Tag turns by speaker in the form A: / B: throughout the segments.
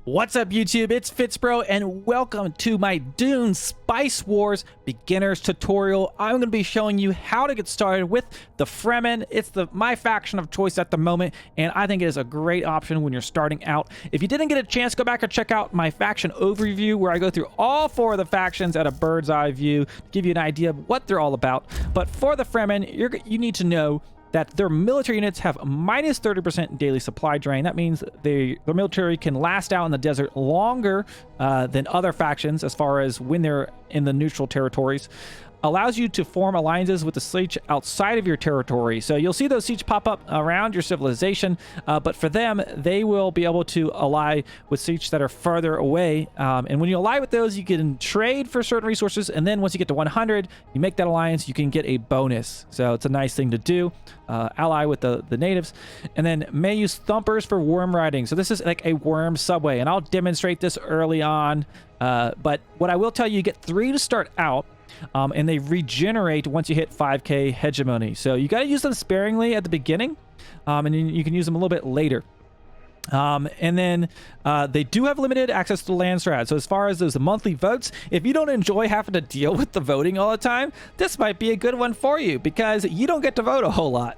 A: What's up, YouTube? It's FitzBro, and welcome to my Dune Spice Wars beginner's tutorial. I'm going to be showing you how to get started with the Fremen. It's my faction of choice at the moment, and I think it is a great option when you're starting out. If you didn't get a chance, go back and check out my faction overview, where I go through all 4 of the factions at a bird's eye view to give you an idea of what they're all about. But for the Fremen, you need to know that their military units have minus 30% daily supply drain. That means their military can last out in the desert longer than other factions as far as when they're in the neutral territories. Allows you to form alliances with the siege outside of your territory. So you'll see those siege pop up around your civilization, but for them, they will be able to ally with siege that are farther away. And when you ally with those, you can trade for certain resources, and then once you get to 100, you make that alliance, you can get a bonus. So it's a nice thing to do. Ally with the natives, and then may use thumpers for worm riding. So this is like a worm subway, and I'll demonstrate this early on. But what I will tell you, you get 3 to start out. And they regenerate once you hit 5k hegemony. So you got to use them sparingly at the beginning, and you can use them a little bit later. And then they do have limited access to the land strat. So as far as those monthly votes, if you don't enjoy having to deal with the voting all the time, this might be a good one for you, because you don't get to vote a whole lot.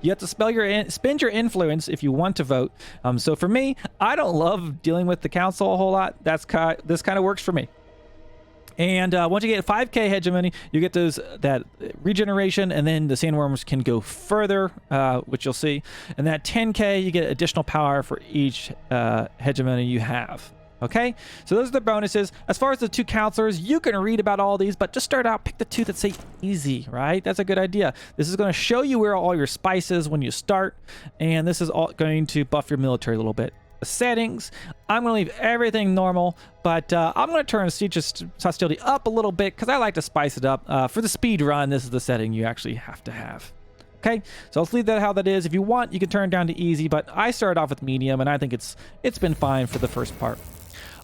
A: You have to spend your influence if you want to vote. So for me, I don't love dealing with the council a whole lot. This kind of works for me. And once you get 5k hegemony, you get that regeneration, and then the sandworms can go further, which you'll see. And that 10k, you get additional power for each hegemony you have. Okay, so those are the bonuses. As far as the 2 counselors, you can read about all these, but just start out, pick the 2 that say easy, right? That's a good idea. This is going to show you where all your spice is when you start, and this is all going to buff your military a little bit. Settings, I'm going to leave everything normal, but I'm going to turn siege hostility up a little bit because I like to spice it up. For the speed run, this is the setting you actually have to have. Okay, so let's leave that how that is. If you want, you can turn it down to easy, but I started off with medium, and I think it's been fine for the first part.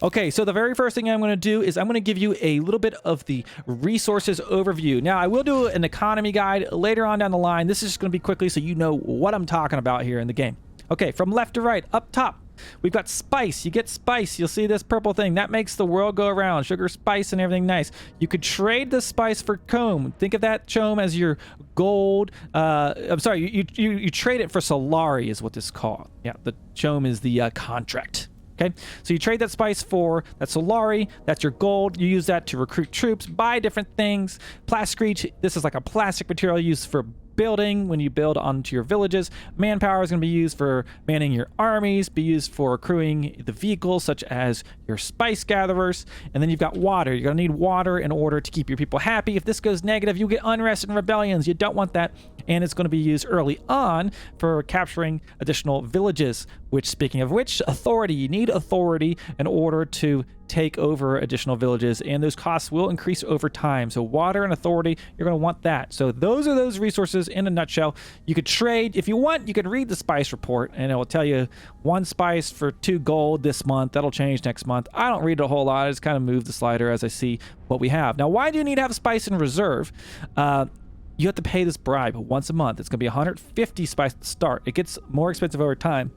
A: Okay, so the very first thing I'm going to do is I'm going to give you a little bit of the resources overview. Now, I will do an economy guide later on down the line. This is just going to be quickly so you know what I'm talking about here in the game. Okay, from left to right, up top, we've got spice. You get spice. You'll see this purple thing. That makes the world go around. Sugar, spice, and everything nice. You could trade the spice for comb. Think of that chome as your gold. I'm sorry, you trade it for Solari is what this is called. Yeah, the chome is the contract. Okay, so you trade that spice for that Solari. That's your gold. You use that to recruit troops, buy different things. Plascreech, this is like a plastic material used for building when you build onto your villages. Manpower is going to be used for manning your armies, be used for accruing the vehicles such as your spice gatherers. And then you've got water. You're going to need water in order to keep your people happy. If this goes negative, you get unrest and rebellions. You don't want that. And it's going to be used early on for capturing additional villages, which, speaking of which, authority. You need authority in order to take over additional villages, and those costs will increase over time. So water and authority, you're going to want that. So those are those resources in a nutshell. You could trade if you want. You could read the spice report, and it will tell you 1 spice for 2 gold this month. That'll change next month. I don't read a whole lot. I just kind of move the slider as I see what we have. Now, why do you need to have spice in reserve? You have to pay this bribe once a month. It's going to be 150 spice to start. It gets more expensive over time.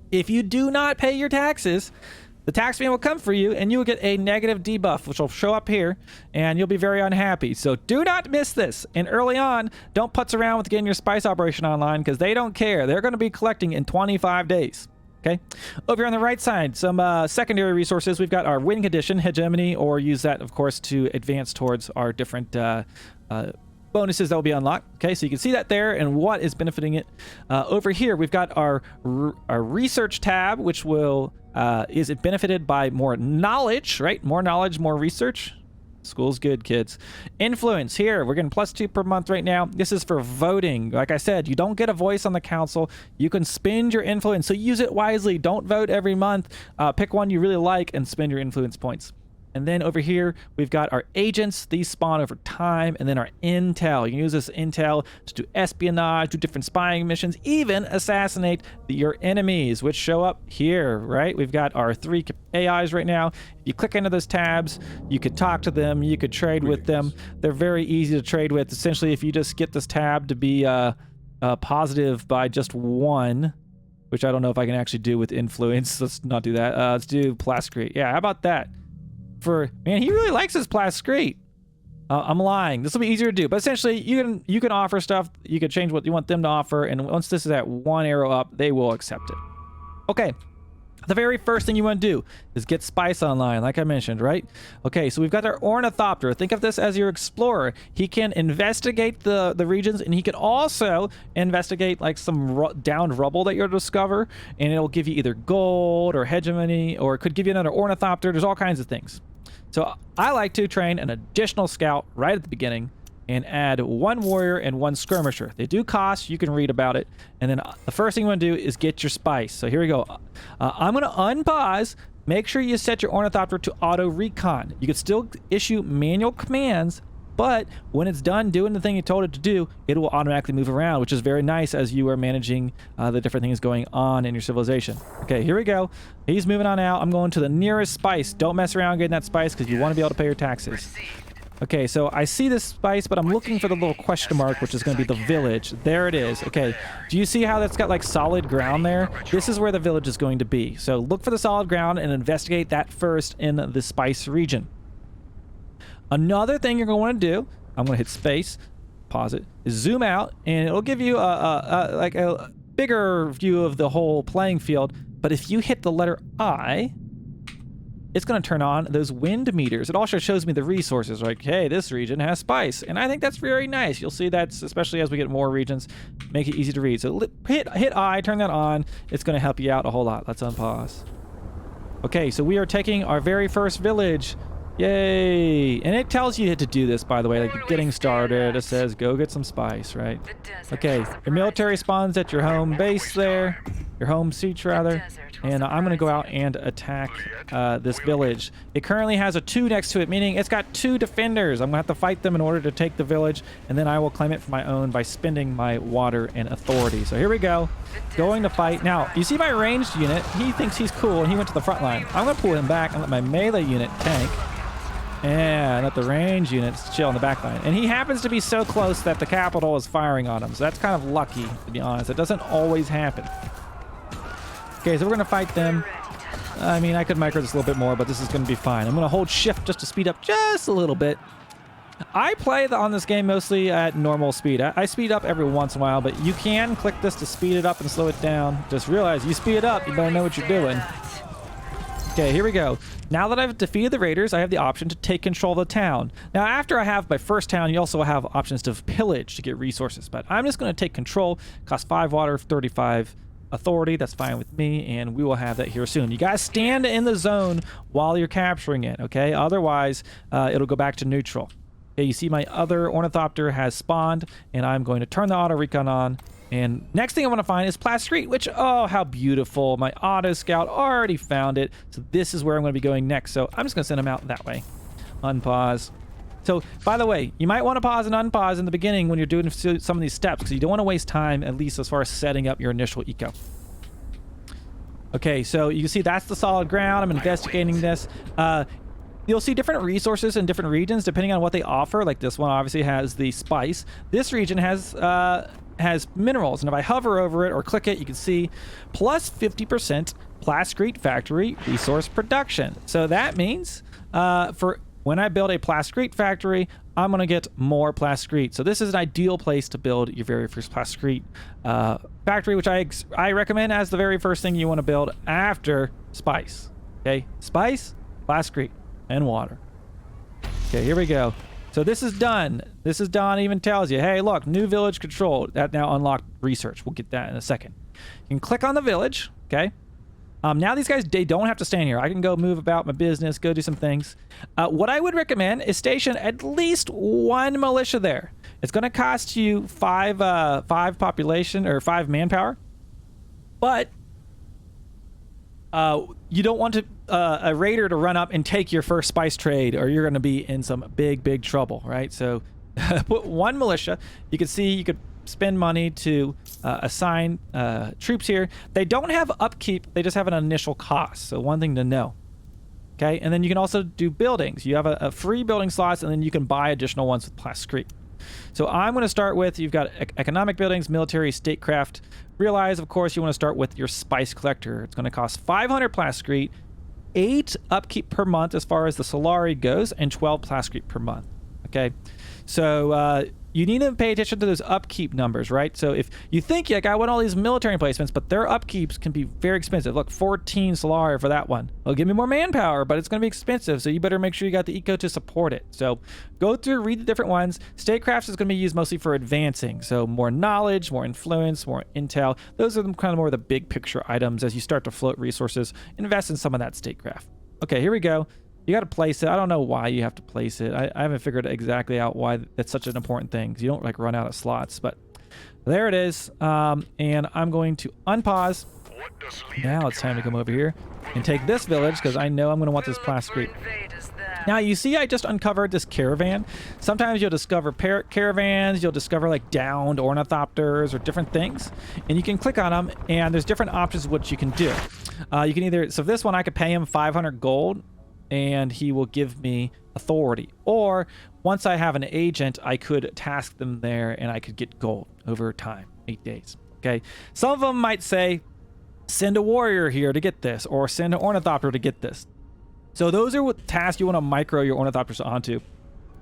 A: If you do not pay your taxes, the tax man will come for you, and you will get a negative debuff, which will show up here, and you'll be very unhappy. So do not miss this. And early on, don't putz around with getting your spice operation online, because they don't care. They're going to be collecting in 25 days. Okay. Over here on the right side, some secondary resources. We've got our win condition, hegemony, or use that, of course, to advance towards our different bonuses that will be unlocked. Okay, so you can see that there and what is benefiting it. Over here, we've got our research tab, which will is it benefited by more knowledge, right? More knowledge, more research. School's good, kids. Influence here, we're getting +2 per month right now. This is for voting. Like I said, you don't get a voice on the council. You can spend your influence, so use it wisely. Don't vote every month. Pick one you really like and spend your influence points. And then over here, we've got our agents. These spawn over time. And then our intel. You can use this intel to do espionage, do different spying missions, even assassinate your enemies, which show up here, right? We've got our 3 AIs right now. If you click into those tabs, you could talk to them. You could trade with them. They're very easy to trade with. Essentially, if you just get this tab to be positive by just 1, which I don't know if I can actually do with influence. Let's not do that. Let's do plascrete. Yeah, how about that? Man, he really likes his plascrete. I'm lying. This will be easier to do, but essentially you can offer stuff. You can change what you want them to offer, and once this is at 1 arrow up, they will accept it. Okay. The very first thing you want to do is get spice online, like I mentioned, right? Okay, so we've got our ornithopter. Think of this as your explorer. He can investigate the regions, and he can also investigate like some downed rubble that you'll discover, and it'll give you either gold or hegemony, or it could give you another ornithopter. There's all kinds of things. So I like to train an additional scout right at the beginning and add 1 warrior and 1 skirmisher. They do cost. You can read about it. And then the first thing you want to do is get your spice. So here we go. I'm going to unpause. Make sure you set your ornithopter to auto recon. You can still issue manual commands, but when it's done doing the thing you told it to do, it will automatically move around, which is very nice as you are managing the different things going on in your civilization. Okay, here we go. He's moving on out. I'm going to the nearest spice. Don't mess around getting that spice because you want to be able to pay your taxes. Okay, so I see this spice, but I'm looking for the little question mark, which is going to be the village. There it is. Okay, do you see how that's got like solid ground there? This is where the village is going to be. So look for the solid ground and investigate that first in the spice region. Another thing you're going to want to do, I'm going to hit space, pause it, is zoom out, and it'll give you like a bigger view of the whole playing field. But if you hit the letter I, it's going to turn on those wind meters. It also shows me the resources, like, hey, this region has spice. And I think that's very nice. You'll see that, especially as we get more regions, make it easy to read. So hit I, turn that on. It's going to help you out a whole lot. Let's unpause. Okay, so we are taking our very first village. Yay! And it tells you to do this, by the way, like getting started. It says, go get some spice, right? Okay, your military spawns at your home base there, your home siege rather, and I'm going to go out and attack this village. It currently has a 2 next to it, meaning it's got 2 defenders. I'm going to have to fight them in order to take the village, and then I will claim it for my own by spending my water and authority. So here we go, going to fight. Now, you see my ranged unit? He thinks he's cool, and he went to the front line. I'm going to pull him back and let my melee unit tank. And let the range units chill in the back line. And he happens to be so close that the capital is firing on him. So that's kind of lucky, to be honest. It doesn't always happen. Okay, so we're going to fight them. I mean, I could micro this a little bit more, but this is going to be fine. I'm going to hold shift just to speed up just a little bit. I play on this game mostly at normal speed. I speed up every once in a while, but you can click this to speed it up and slow it down. Just realize you speed it up, you better know what you're doing. Okay, here we go. Now that I've defeated the raiders, I have the option to take control of the town. Now, after I have my first town, you also have options to pillage to get resources, but I'm just going to take control. Cost 5 water, 35 authority. That's fine with me, and we will have that here soon. You guys stand in the zone while you're capturing it, okay? Otherwise, it'll go back to neutral. Okay, you see my other ornithopter has spawned, and I'm going to turn the auto recon on. And next thing I want to find is plascrete, which, oh, how beautiful. My auto scout already found it. So this is where I'm going to be going next. So I'm just going to send him out that way. Unpause. So, by the way, you might want to pause and unpause in the beginning when you're doing some of these steps, because you don't want to waste time, at least as far as setting up your initial eco. Okay, so you can see that's the solid ground. I'm investigating this. You'll see different resources in different regions depending on what they offer. Like this one obviously has the spice. This region has minerals, and if I hover over it or click it, you can see plus 50% plascrete factory resource production. So that means for when I build a plascrete factory, I'm going to get more plascrete. So this is an ideal place to build your very first plascrete factory, which I recommend as the very first thing you want to build after spice. Okay, spice, plascrete, and water. Okay, here we go. So this is done. This is done. Even tells you, hey, look, new village control. That now unlocked research. We'll get that in a second. You can click on the village. Okay. Now these guys, they don't have to stand here. I can go move about my business, go do some things. What I would recommend is station at least 1 militia there. It's going to cost you 5 population or 5 manpower, but you don't want a raider to run up and take your first spice trade, or you're going to be in some big trouble, right? So put 1 militia. You can see you could spend money to assign troops here. They don't have upkeep. They just have an initial cost. So one thing to know. Okay, and then you can also do buildings. You have a free building slots, and then you can buy additional ones with plascrete. So I'm going to start with, you've got economic buildings, military, statecraft. Realize, of course, you want to start with your spice collector. It's going to cost 500 plascrete, 8 upkeep per month as far as the Solari goes, and 12 plascrete per month. Okay, so you need to pay attention to those upkeep numbers, right? So if you think, like, I want all these military placements, but their upkeeps can be very expensive. Look, 14 Solari for that one. It'll give me more manpower, but it's going to be expensive, so you better make sure you got the eco to support it. So go through, read the different ones. Statecraft is going to be used mostly for advancing, so more knowledge, more influence, more intel. Those are kind of more the big picture items as you start to float resources. Invest in some of that statecraft. Okay, here we go. You got to place it. I don't know why you have to place it. I haven't figured exactly out why that's such an important thing, because you don't like run out of slots, but there it is. And I'm going to unpause. Now it's time to come over here and take this village, because I know I'm going to want this plascrete. Now you see I just uncovered this caravan. Sometimes you'll discover caravans, you'll discover like downed ornithopters or different things, and you can click on them and there's different options of what you can do. You can either, so this one I could pay him 500 gold and he will give me authority, or once I have an agent I could task them there and I could get gold over time, 8 days. Okay, some of them might say send a warrior here to get this, or send an ornithopter to get this. So those are what tasks you want to micro your ornithopters onto.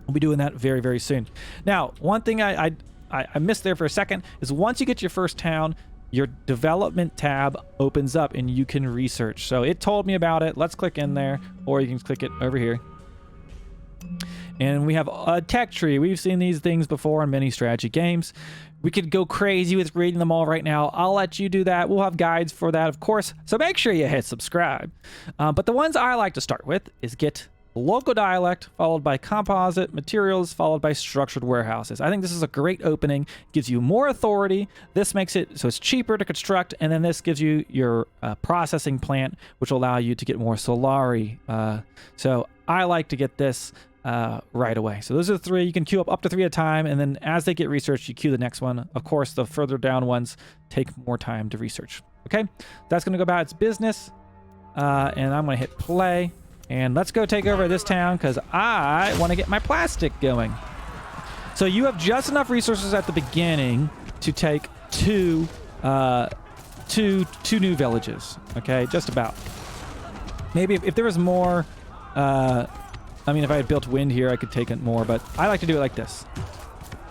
A: We'll be doing that very, very soon. Now, one thing I missed there for a second is once you get your first town, your development tab opens up and you can research. So it told me about it. Let's click in there, or you can click it over here. And we have a tech tree. We've seen these things before in many strategy games. We could go crazy with reading them all right now. I'll let you do that. We'll have guides for that, of course. So make sure you hit subscribe. But the ones I like to start with is get local dialect, followed by composite materials, followed by structured warehouses. I think this is a great opening. Gives you more authority. This makes it so it's cheaper to construct, and then this gives you your processing plant, which will allow you to get more Solari. So I like to get this right away. So those are the 3. You can queue up to 3 at a time, and then as they get researched, you queue the next one. Of course, the further down ones take more time to research. Okay, that's going to go about its business, and I'm going to hit play. And let's go take over this town, because I want to get my plastic going. So you have just enough resources at the beginning to take two new villages. Okay, just about. Maybe if there was more, I mean, if I had built wind here, I could take it more, but I like to do it like this.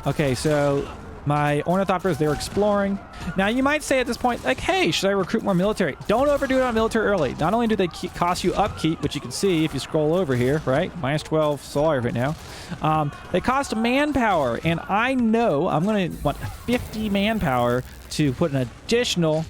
A: Okay, so my ornithopters, they're exploring. Now, you might say at this point, like, hey, should I recruit more military? Don't overdo it on military early. Not only do they cost you upkeep, which you can see if you scroll over here, right? Minus 12 Solari right now. They cost manpower, and I know I'm going to want 50 manpower to put an additional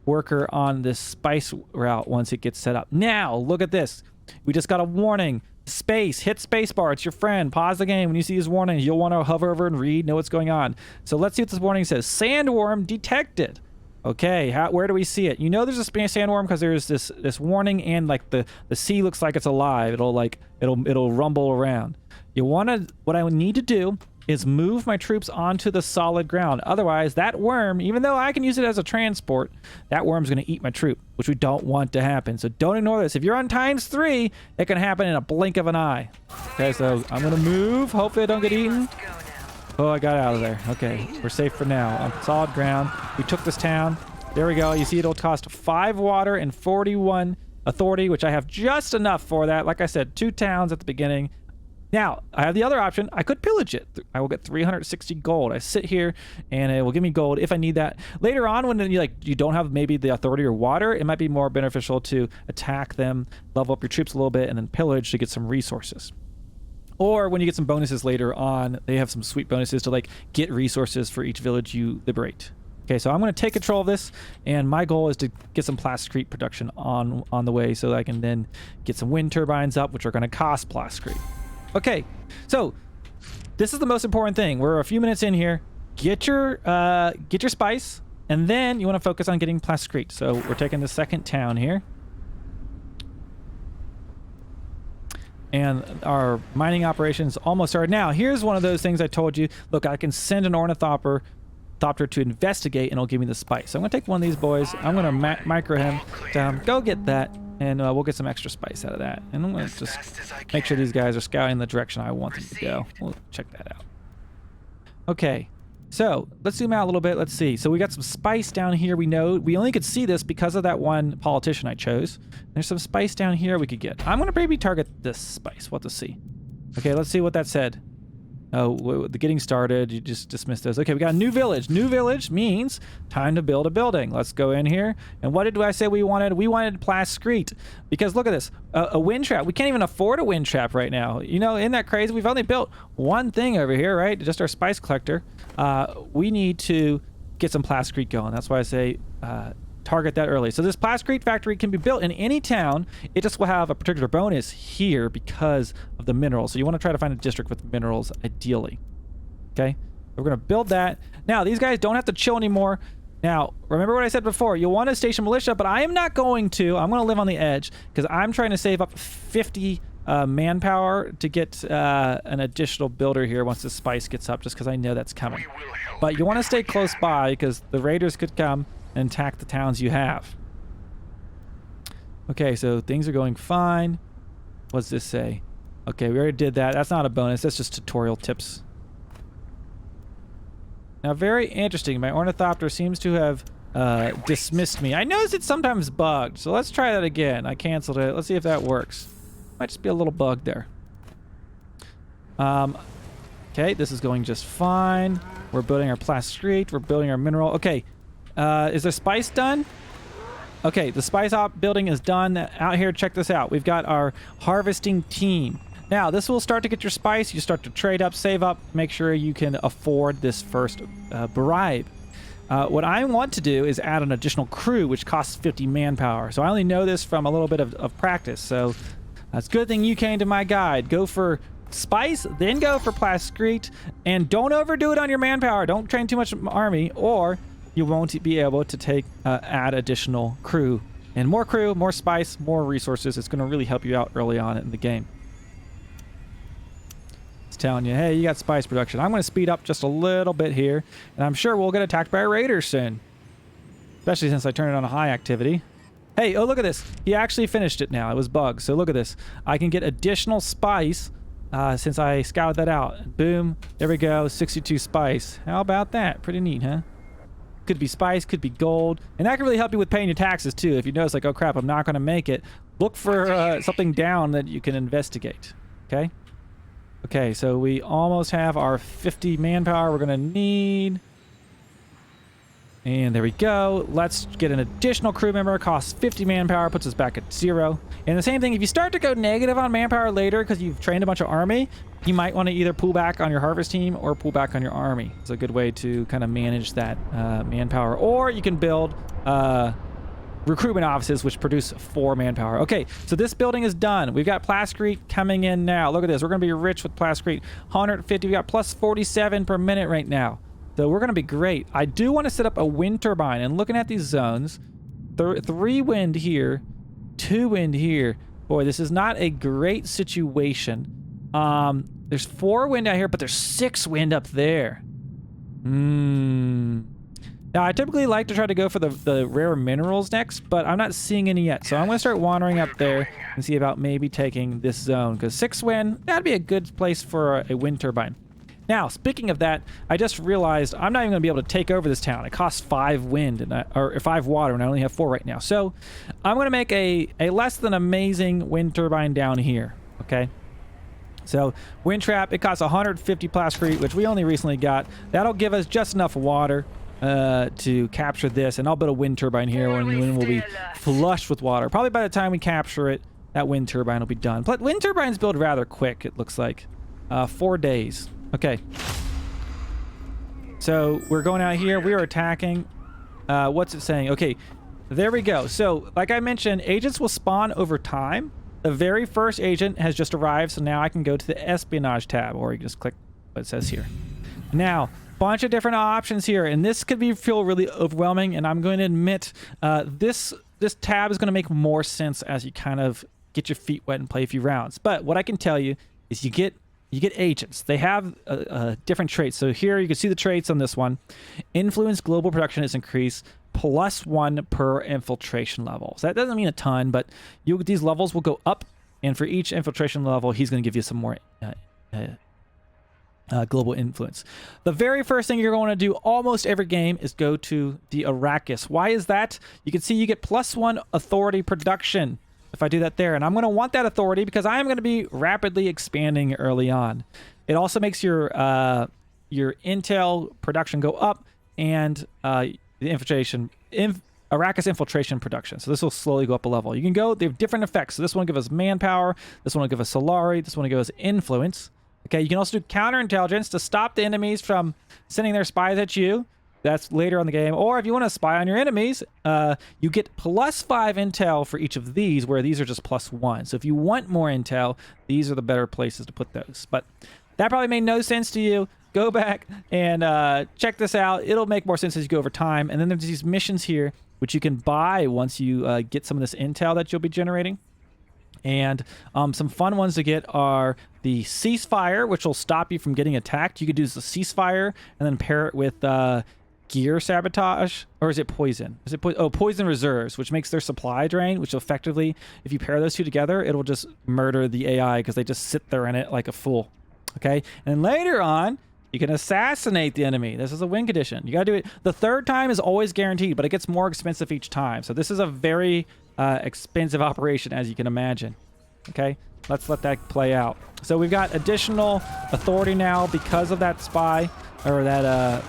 A: worker on this spice route once it gets set up. Now, look at this. We just got a warning. Space, hit spacebar, it's your friend. Pause the game when you see these warnings. You'll want to hover over and read, know what's going on. So let's see what this warning says. Sandworm detected. Okay, where do we see it? You know there's a sandworm because there's this warning, and like the sea looks like it's alive. It'll rumble around. What I would need to do is move my troops onto the solid ground. Otherwise, that worm, even though I can use it as a transport, that worm's going to eat my troop, which we don't want to happen. So don't ignore this. If you're on ×3, it can happen in a blink of an eye. Okay, so I'm going to move. Hopefully I don't get eaten. Oh, I got out of there. Okay, we're safe for now. On solid ground. We took this town. There we go. You see it'll cost 5 water and 41 authority, which I have just enough for that. Like I said, 2 towns at the beginning. Now, I have the other option. I could pillage it. I will get 360 gold. I sit here, and it will give me gold if I need that. Later on, when you don't have maybe the authority or water, it might be more beneficial to attack them, level up your troops a little bit, and then pillage to get some resources. Or when you get some bonuses later on, they have some sweet bonuses to like get resources for each village you liberate. Okay, so I'm going to take control of this, and my goal is to get some plascrete production on the way so that I can then get some wind turbines up, which are going to cost plascrete. Okay, so this is the most important thing. We're a few minutes in here. Get your spice, and then you want to focus on getting plascrete. So we're taking the second town here. And our mining operations almost started. Now, here's one of those things I told you. Look, I can send an ornithopter to investigate, and it'll give me the spice. So I'm going to take one of these boys. I'm going to micro him down. Go get that. And we'll get some extra spice out of that. And I'm going to just make sure these guys are scouting the direction I want them to go. We'll check that out. Okay. So let's zoom out a little bit. Let's see. So we got some spice down here. We know we only could see this because of that one politician I chose. There's some spice down here we could get. I'm going to maybe target this spice. What to see. Okay, let's see what that said. Oh, the getting started. You just dismissed those. Okay, we got a new village. New village means time to build a building. Let's go in here. And what did I say we wanted? We wanted plascrete. Because look at this. A wind trap. We can't even afford a wind trap right now. You know, isn't that crazy? We've only built one thing over here, right? Just our spice collector. We need to get some plascrete going. That's why I say target that early. So this plascrete factory can be built in any town. It just will have a particular bonus here because of the minerals. So you want to try to find a district with minerals ideally. Okay, we're going to build that. Now these guys don't have to chill anymore. Now remember what I said before, you'll want to station militia, but I am not going to. I'm going to live on the edge because I'm trying to save up 50 manpower to get an additional builder here once the spice gets up, just because I know that's coming. But you want to stay close by because the raiders could come and attack the towns you have. Okay, so things are going fine. What's this say? Okay, we already did that. That's not a bonus. That's just tutorial tips. Now, very interesting. My ornithopter seems to have dismissed me. I noticed it's sometimes bugged, so let's try that again. I canceled it. Let's see if that works. Might just be a little bug there. Okay, this is going just fine. We're building our plascrete. We're building our mineral. Okay. Is the spice done? Okay, the spice op building is done. Out here, check this out. We've got our harvesting team. Now, this will start to get your spice. You start to trade up, save up, make sure you can afford this first bribe. What I want to do is add an additional crew, which costs 50 manpower. So I only know this from a little bit of practice. So that's a good thing you came to my guide. Go for spice, then go for plascrete, and don't overdo it on your manpower. Don't train too much army, or you won't be able to add additional crew. And more crew, more spice, more resources. It's going to really help you out early on in the game. It's telling you, hey, you got spice production. I'm going to speed up just a little bit here, and I'm sure we'll get attacked by raiders soon. Especially since I turned it on a high activity. Hey, oh, look at this. He actually finished it now. It was bugged. So look at this. I can get additional spice since I scouted that out. Boom. There we go. 62 spice. How about that? Pretty neat, huh? Could be spice, could be gold. And that can really help you with paying your taxes, too. If you notice, like, oh, crap, I'm not going to make it. Look for something down that you can investigate. Okay? Okay, so we almost have our 50 manpower we're going to need. And there we go. Let's get an additional crew member. Costs 50 manpower, puts us back at 0. And the same thing, if you start to go negative on manpower later because you've trained a bunch of army, you might want to either pull back on your harvest team or pull back on your army. It's a good way to kind of manage that manpower. Or you can build recruitment offices, which produce 4 manpower. Okay, so this building is done. We've got plascrete coming in now. Look at this. We're going to be rich with plascrete. 150. We got plus 47 per minute right now. So we're going to be great. I do want to set up a wind turbine. And looking at these zones, 3 wind here, 2 wind here. Boy, this is not a great situation. There's 4 wind out here, but there's 6 wind up there. Now, I typically like to try to go for the rare minerals next, but I'm not seeing any yet. So I'm going to start wandering up there and see about maybe taking this zone. Because 6 wind, that'd be a good place for a wind turbine. Now, speaking of that, I just realized I'm not even going to be able to take over this town. It costs 5 wind or 5 water, and I only have 4 right now. So I'm going to make a less than amazing wind turbine down here. Okay. So wind trap, it costs 150 plascrete, which we only recently got. That'll give us just enough water to capture this, and I'll build a wind turbine here when we'll be flush with water. Probably by the time we capture it, that wind turbine will be done. But wind turbines build rather quick, it looks like. 4 days. Okay. So we're going out here. We are attacking. What's it saying? Okay. There we go. So like I mentioned, agents will spawn over time. The very first agent has just arrived, so now I can go to the Espionage tab, or you can just click what it says here. Now, bunch of different options here, and this could feel really overwhelming, and I'm going to admit this tab is going to make more sense as you kind of get your feet wet and play a few rounds. But what I can tell you is you get you get agents. They have different traits. So here you can see the traits on this one. Influence global production is increased +1 per infiltration level. So that doesn't mean a ton, but these levels will go up, and for each infiltration level, he's going to give you some more global influence. The very first thing you're going to do almost every game is go to the Arrakis. Why is that? You can see you get +1 authority production if I do that there, and I'm going to want that authority because I am going to be rapidly expanding early on. It also makes your intel production go up, and the Arrakis infiltration production. So this will slowly go up a level. You can go, they have different effects. So this one will give us manpower, this one will give us Solari, this one will give us influence. Okay, you can also do counterintelligence to stop the enemies from sending their spies at you. That's later on the game. Or if you want to spy on your enemies, you get +5 intel for each of these, where these are just +1. So if you want more intel, these are the better places to put those. But that probably made no sense to you. Go back and check this out. It'll make more sense as you go over time. And then there's these missions here, which you can buy once you get some of this intel that you'll be generating. And some fun ones to get are the ceasefire, which will stop you from getting attacked. You could do the ceasefire and then pair it with gear sabotage, or is it poison? Is it poison reserves, which makes their supply drain, which effectively, if you pair those two together, it'll just murder the AI because they just sit there in it like a fool. Okay, and later on, you can assassinate the enemy. This is a win condition. You gotta do it. The third time is always guaranteed, but it gets more expensive each time. So this is a very expensive operation, as you can imagine. Okay, let's let that play out. So we've got additional authority now because of that spy, or that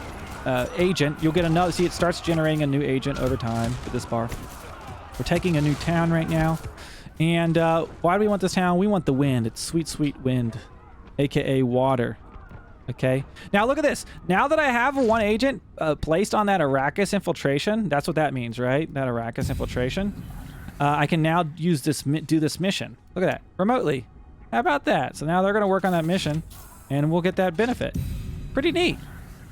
A: agent. You'll get another, see, it starts generating a new agent over time with this bar. We're taking a new town right now. And why do we want this town? We want the wind. It's sweet, sweet wind, aka water. Okay, now look at this. Now that I have one agent placed on that Arrakis infiltration, that's what that means, right? That Arrakis infiltration. I can now use this, do this mission. Look at that, remotely. How about that? So now they're going to work on that mission, and we'll get that benefit. Pretty neat.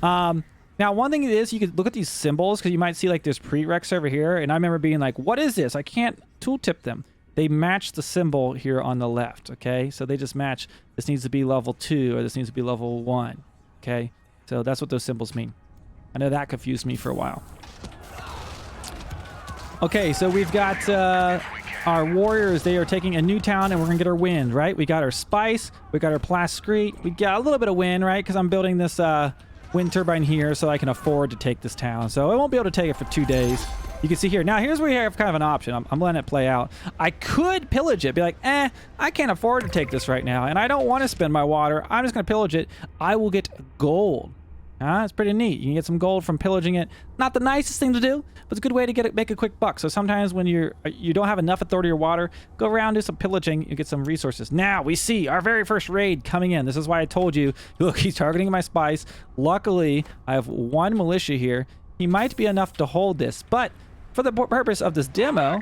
A: Now, one thing is, you could look at these symbols, because you might see like there's prereqs over here, and I remember being like, what is this? I can't tooltip them. They match the symbol here on the left, okay? So they just match, this needs to be level 2, or this needs to be level 1, okay? So that's what those symbols mean. I know that confused me for a while. Okay, so we've got our warriors. They are taking a new town, and we're gonna get our wind, right? We got our spice, we got our plascrete, we got a little bit of wind, right? Because I'm building this wind turbine here so I can afford to take this town. So I won't be able to take it for 2 days. You can see here. Now, here's where you have kind of an option. I'm letting it play out. I could pillage it, be like, I can't afford to take this right now, and I don't want to spend my water. I'm just going to pillage it. I will get gold. It's pretty neat. You can get some gold from pillaging it. Not the nicest thing to do, but it's a good way to make a quick buck. So sometimes when you don't have enough authority or water, go around, do some pillaging, you get some resources. Now we see our very first raid coming in. This is why I told you, look, he's targeting my spice. Luckily, I have one militia here. He might be enough to hold this, but for the purpose of this demo,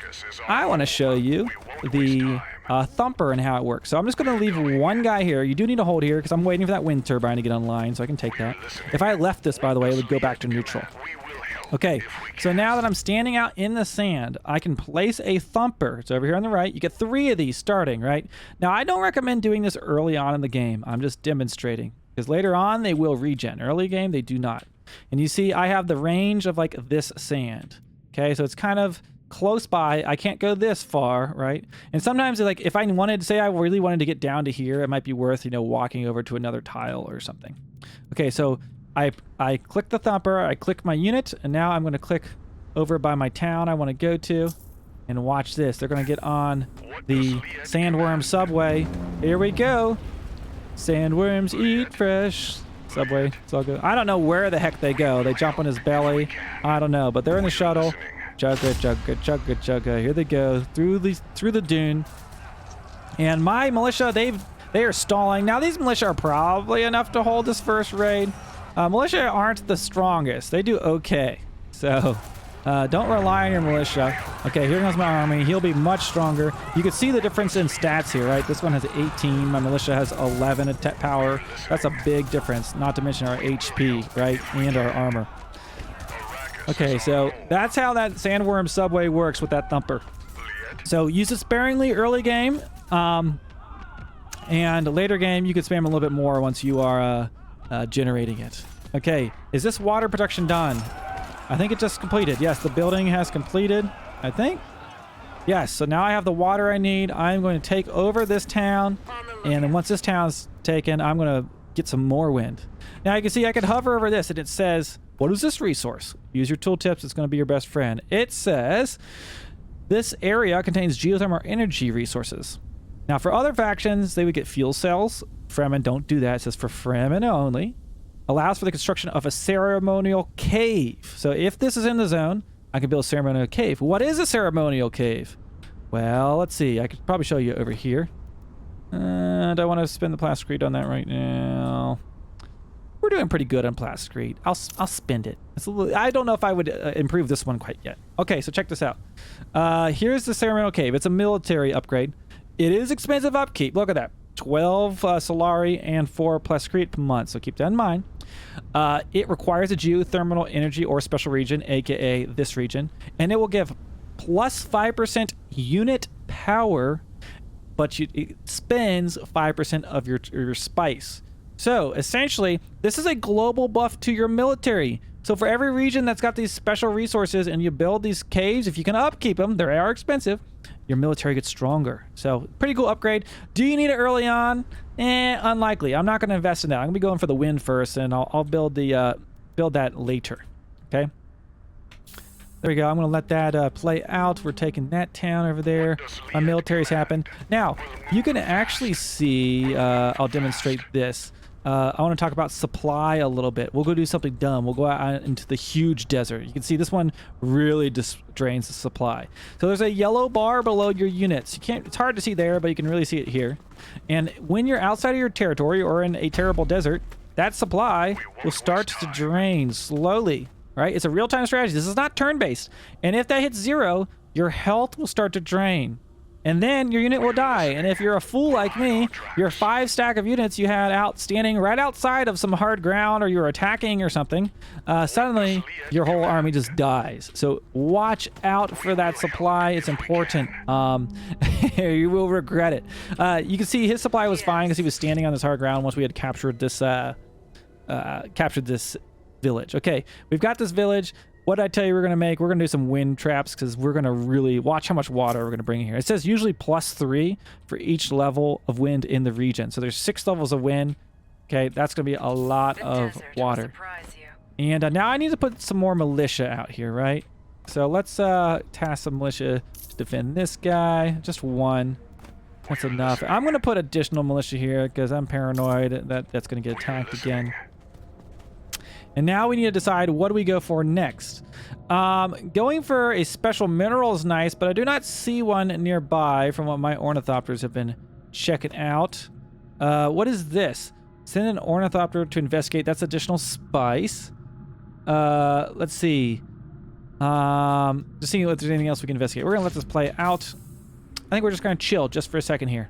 A: I want to show you the thumper and how it works. So I'm just going to leave one guy here. You do need to hold here because I'm waiting for that wind turbine to get online so I can take that. If I left this, by the way, it would go back to neutral. Okay, so now that I'm standing out in the sand, I can place a thumper. It's over here on the right. You get 3 of these starting, right? Now, I don't recommend doing this early on in the game. I'm just demonstrating because later on they will regen. Early game, they do not. And you see, I have the range of like this sand. Okay, so it's kind of close by. I can't go this far, right? And sometimes, like, if I wanted to say I really wanted to get down to here, it might be worth, walking over to another tile or something. Okay, so I click the thumper, I click my unit, and now I'm going to click over by my town I want to go to, and watch this. They're going to get on the sandworm subway. Here we go. Sandworms eat fresh. Subway, it's all good. I don't know where the heck they go. They jump on his belly. I don't know, but they're in the shuttle. Chugga, chugga, chugga, chugga. Here they go through the dune. And my militia, they are stalling. Now these militia are probably enough to hold this first raid. Militia aren't the strongest. They do okay. So don't rely on your militia. Okay, here comes my army. He'll be much stronger. You can see the difference in stats here, right? This one has 18. My militia has 11 attack power. That's a big difference, not to mention our HP, right? And our armor. Okay, so that's how that sandworm subway works with that thumper. So use it sparingly early game. And later game, you could spam a little bit more once you are generating it. Okay, is this water production done? I think it just completed. Yes, the building has completed, I think. Yes, so now I have the water I need. I'm going to take over this town. And then once this town's taken, I'm going to get some more wind. Now you can see I can hover over this and it says, what is this resource? Use your tooltips. It's going to be your best friend. It says, this area contains geothermal energy resources. Now for other factions, they would get fuel cells. Fremen don't do that. It says for Fremen only. Allows for the construction of a ceremonial cave. So if this is in the zone, I can build a ceremonial cave. What is a ceremonial cave? Well, let's see. I could probably show you over here. Do I want to spend the plasticrete on that right now? We're doing pretty good on plasticrete. I'll spend it. It's a little, I don't know if I would improve this one quite yet. Okay, so check this out. Here's the ceremonial cave. It's a military upgrade. It is expensive upkeep. Look at that. 12 Solari and 4 plasticrete per month. So keep that in mind. It requires a geothermal energy or special region, aka this region, and it will give plus 5% unit power, but it spends 5% of your spice. So essentially, this is a global buff to your military. So for every region that's got these special resources and you build these caves, if you can upkeep them, they are expensive, your military gets stronger. So pretty cool upgrade. Do you need it early on? Unlikely. I'm not going to invest in that. I'm going to be going for the wind first, and I'll build that later. Okay. There we go. I'm going to let that play out. We're taking that town over there. My military's happened. Now, you can actually see, I'll demonstrate this. I want to talk about supply a little bit. We'll go do something dumb. We'll go out into the huge desert. You can see this one really just drains the supply. So there's a yellow bar below your units. It's hard to see there, but you can really see it here. And when you're outside of your territory or in a terrible desert, that supply will start to drain slowly, right? It's a real-time strategy. This is not turn-based. And if that hits 0, your health will start to drain. And then your unit will die. And if you're a fool like me, your 5 stack of units you had out standing right outside of some hard ground, or you're attacking or something, suddenly your whole army just dies. So watch out for that supply. It's important. You will regret it. You can see his supply was fine because he was standing on this hard ground once we had captured this village. Okay, we've got this village. What did I tell you we're going to make? We're going to do some wind traps because we're going to really watch how much water we're going to bring in here. It says usually +3 for each level of wind in the region. So there's 6 levels of wind. Okay, that's going to be a lot of water. And now I need to put some more militia out here, right? So let's task some militia to defend this guy. Just one. That's enough. I'm going to put additional militia here because I'm paranoid that that's going to get attacked again. And now we need to decide what do we go for next. Going for a special mineral is nice, but I do not see one nearby from what my ornithopters have been checking out. What is this? Send an ornithopter to investigate. That's additional spice. Let's see. Just seeing if there's anything else we can investigate. We're going to let this play out. I think we're just going to chill just for a second here.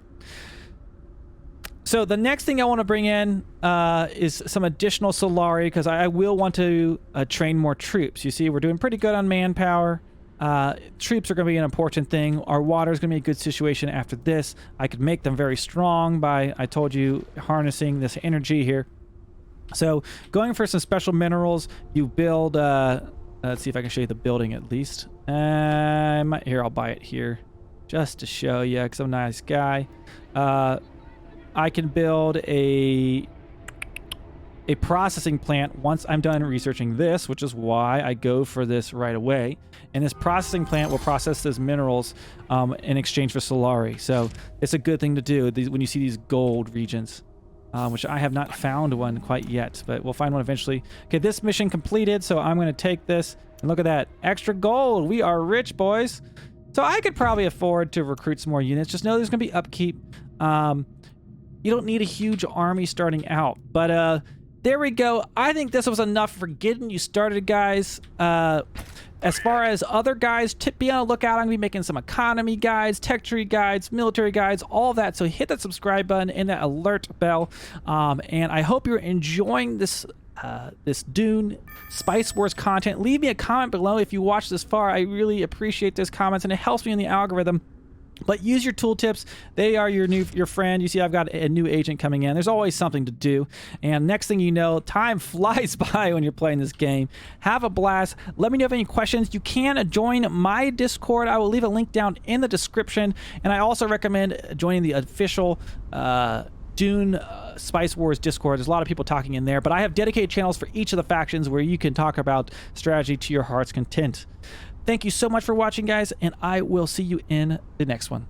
A: So the next thing I want to bring in is some additional Solari because I will want to train more troops. You see, we're doing pretty good on manpower. Troops are going to be an important thing. Our water is going to be a good situation after this. I could make them very strong by, I told you, harnessing this energy here. So going for some special minerals, you build, let's see if I can show you the building at least. Here, I'll buy it here just to show you because I'm a nice guy. I can build a processing plant once I'm done researching this, which is why I go for this right away. And this processing plant will process those minerals in exchange for Solari. So it's a good thing to do when you see these gold regions, which I have not found one quite yet, but we'll find one eventually. Okay, this mission completed, so I'm going to take this and look at that. Extra gold. We are rich, boys. So I could probably afford to recruit some more units. Just know there's going to be upkeep. You don't need a huge army starting out, but there we go. I think this was enough for getting you started, guys. As far as other guides, be on the lookout. I'm going to be making some economy guides, tech tree guides, military guides, all of that. So hit that subscribe button and that alert bell. And I hope you're enjoying this Dune Spice Wars content. Leave me a comment below if you watched this far. I really appreciate those comments, and it helps me in the algorithm. But use your tooltips. They are your friend. You see, I've got a new agent coming in. There's always something to do. And next thing you know, time flies by when you're playing this game. Have a blast. Let me know if you have any questions. You can join my Discord. I will leave a link down in the description. And I also recommend joining the official Dune Spice Wars Discord. There's a lot of people talking in there. But I have dedicated channels for each of the factions where you can talk about strategy to your heart's content. Thank you so much for watching, guys, and I will see you in the next one.